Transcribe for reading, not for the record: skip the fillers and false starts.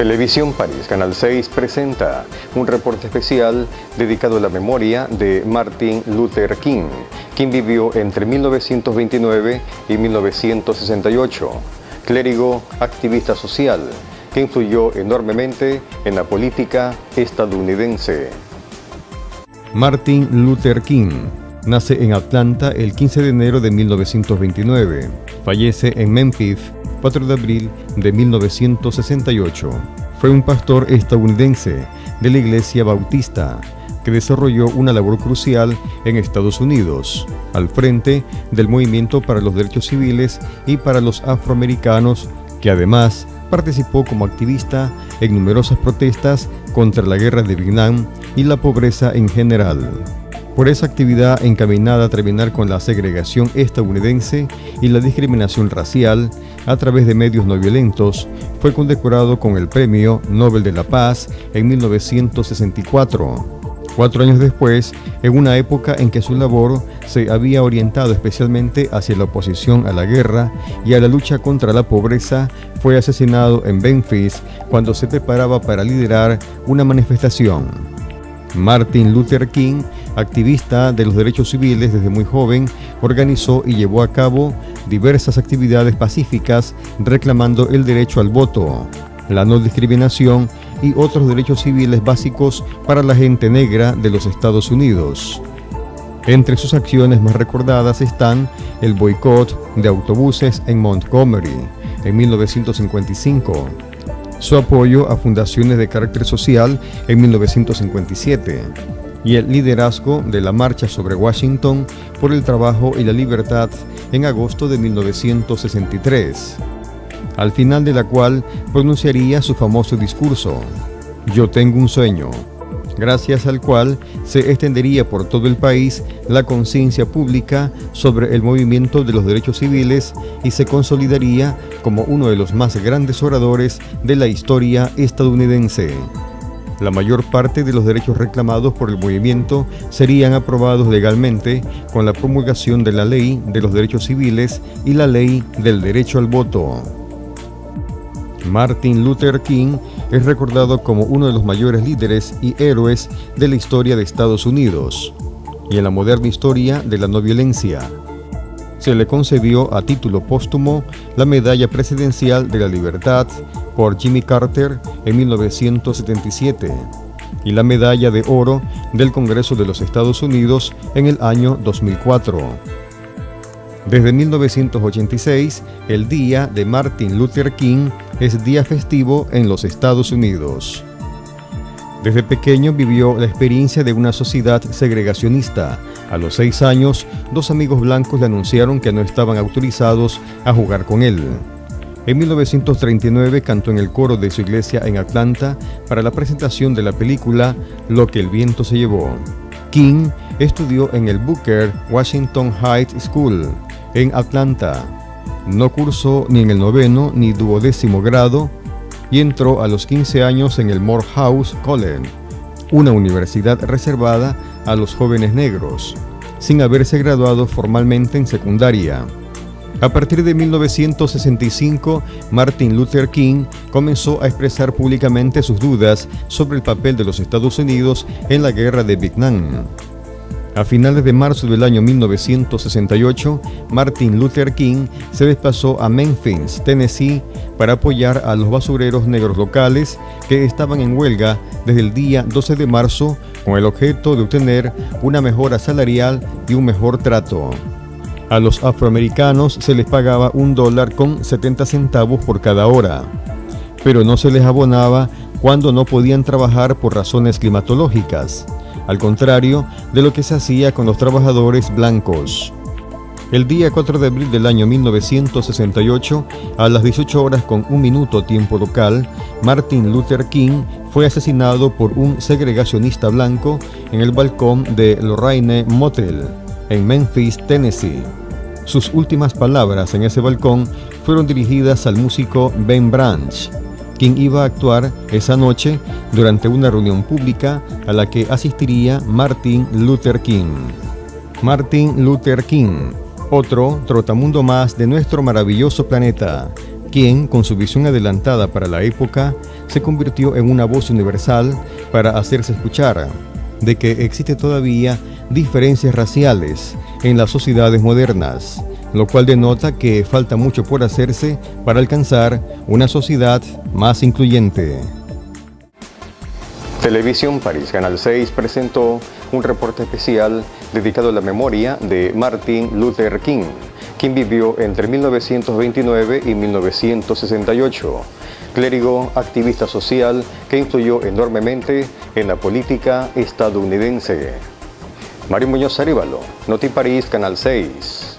Televisión París, Canal 6 presenta un reporte especial dedicado a la memoria de Martin Luther King, quien vivió entre 1929 y 1968, clérigo, activista social, que influyó enormemente en la política estadounidense. Martin Luther King nace en Atlanta el 15 de enero de 1929. Fallece en Memphis 4 de abril de 1968. Fue un pastor estadounidense de la Iglesia Bautista que desarrolló una labor crucial en Estados Unidos, al frente del movimiento para los derechos civiles y para los afroamericanos, que además participó como activista en numerosas protestas contra la guerra de Vietnam y la pobreza en general. Por esa actividad encaminada a terminar con la segregación estadounidense y la discriminación racial a través de medios no violentos, fue condecorado con el Premio Nobel de la Paz en 1964. 4 años después, en una época en que su labor se había orientado especialmente hacia la oposición a la guerra y a la lucha contra la pobreza, fue asesinado en Memphis cuando se preparaba para liderar una manifestación. Martin Luther King, activista de los derechos civiles desde muy joven, organizó y llevó a cabo diversas actividades pacíficas reclamando el derecho al voto, la no discriminación y otros derechos civiles básicos para la gente negra de los Estados Unidos. Entre sus acciones más recordadas están el boicot de autobuses en Montgomery en 1955, su apoyo a fundaciones de carácter social en 1957 y el liderazgo de la Marcha sobre Washington por el Trabajo y la Libertad en agosto de 1963, al final de la cual pronunciaría su famoso discurso, "Yo tengo un sueño", gracias al cual se extendería por todo el país la conciencia pública sobre el movimiento de los derechos civiles y se consolidaría como uno de los más grandes oradores de la historia estadounidense. La mayor parte de los derechos reclamados por el movimiento serían aprobados legalmente con la promulgación de la Ley de los Derechos Civiles y la Ley del Derecho al Voto. Martin Luther King es recordado como uno de los mayores líderes y héroes de la historia de Estados Unidos y en la moderna historia de la no violencia. Se le concedió a título póstumo la Medalla Presidencial de la Libertad por Jimmy Carter en 1977 y la Medalla de Oro del Congreso de los Estados Unidos en el año 2004. Desde 1986, el Día de Martin Luther King es día festivo en los Estados Unidos. Desde pequeño vivió la experiencia de una sociedad segregacionista. A los 6 años, 2 amigos blancos le anunciaron que no estaban autorizados a jugar con él. En 1939 cantó en el coro de su iglesia en Atlanta para la presentación de la película Lo que el viento se llevó. King estudió en el Booker Washington High School en Atlanta. No cursó ni en el 9º ni 12º grado y entró a los 15 años en el Morehouse College, una universidad reservada a los jóvenes negros, sin haberse graduado formalmente en secundaria. A partir de 1965, Martin Luther King comenzó a expresar públicamente sus dudas sobre el papel de los Estados Unidos en la guerra de Vietnam. A finales de marzo del año 1968, Martin Luther King se desplazó a Memphis, Tennessee, para apoyar a los basureros negros locales que estaban en huelga desde el día 12 de marzo con el objeto de obtener una mejora salarial y un mejor trato. A los afroamericanos se les pagaba $1.70 por cada hora, pero no se les abonaba cuando no podían trabajar por razones climatológicas, al contrario de lo que se hacía con los trabajadores blancos. El día 4 de abril del año 1968, a las 18 horas con 1 minuto tiempo local, Martin Luther King fue asesinado por un segregacionista blanco en el balcón de Lorraine Motel, en Memphis, Tennessee. Sus últimas palabras en ese balcón fueron dirigidas al músico Ben Branch, quien iba a actuar esa noche durante una reunión pública a la que asistiría Martin Luther King. Martin Luther King, otro trotamundo más de nuestro maravilloso planeta, quien, con su visión adelantada para la época, se convirtió en una voz universal para hacerse escuchar de que existe todavía diferencias raciales en las sociedades modernas, lo cual denota que falta mucho por hacerse para alcanzar una sociedad más incluyente. Televisión París, Canal 6 presentó un reporte especial dedicado a la memoria de Martin Luther King, quien vivió entre 1929 y 1968, clérigo, activista social que influyó enormemente en la política estadounidense. Mario Muñoz Arévalo, Noti París, Canal 6.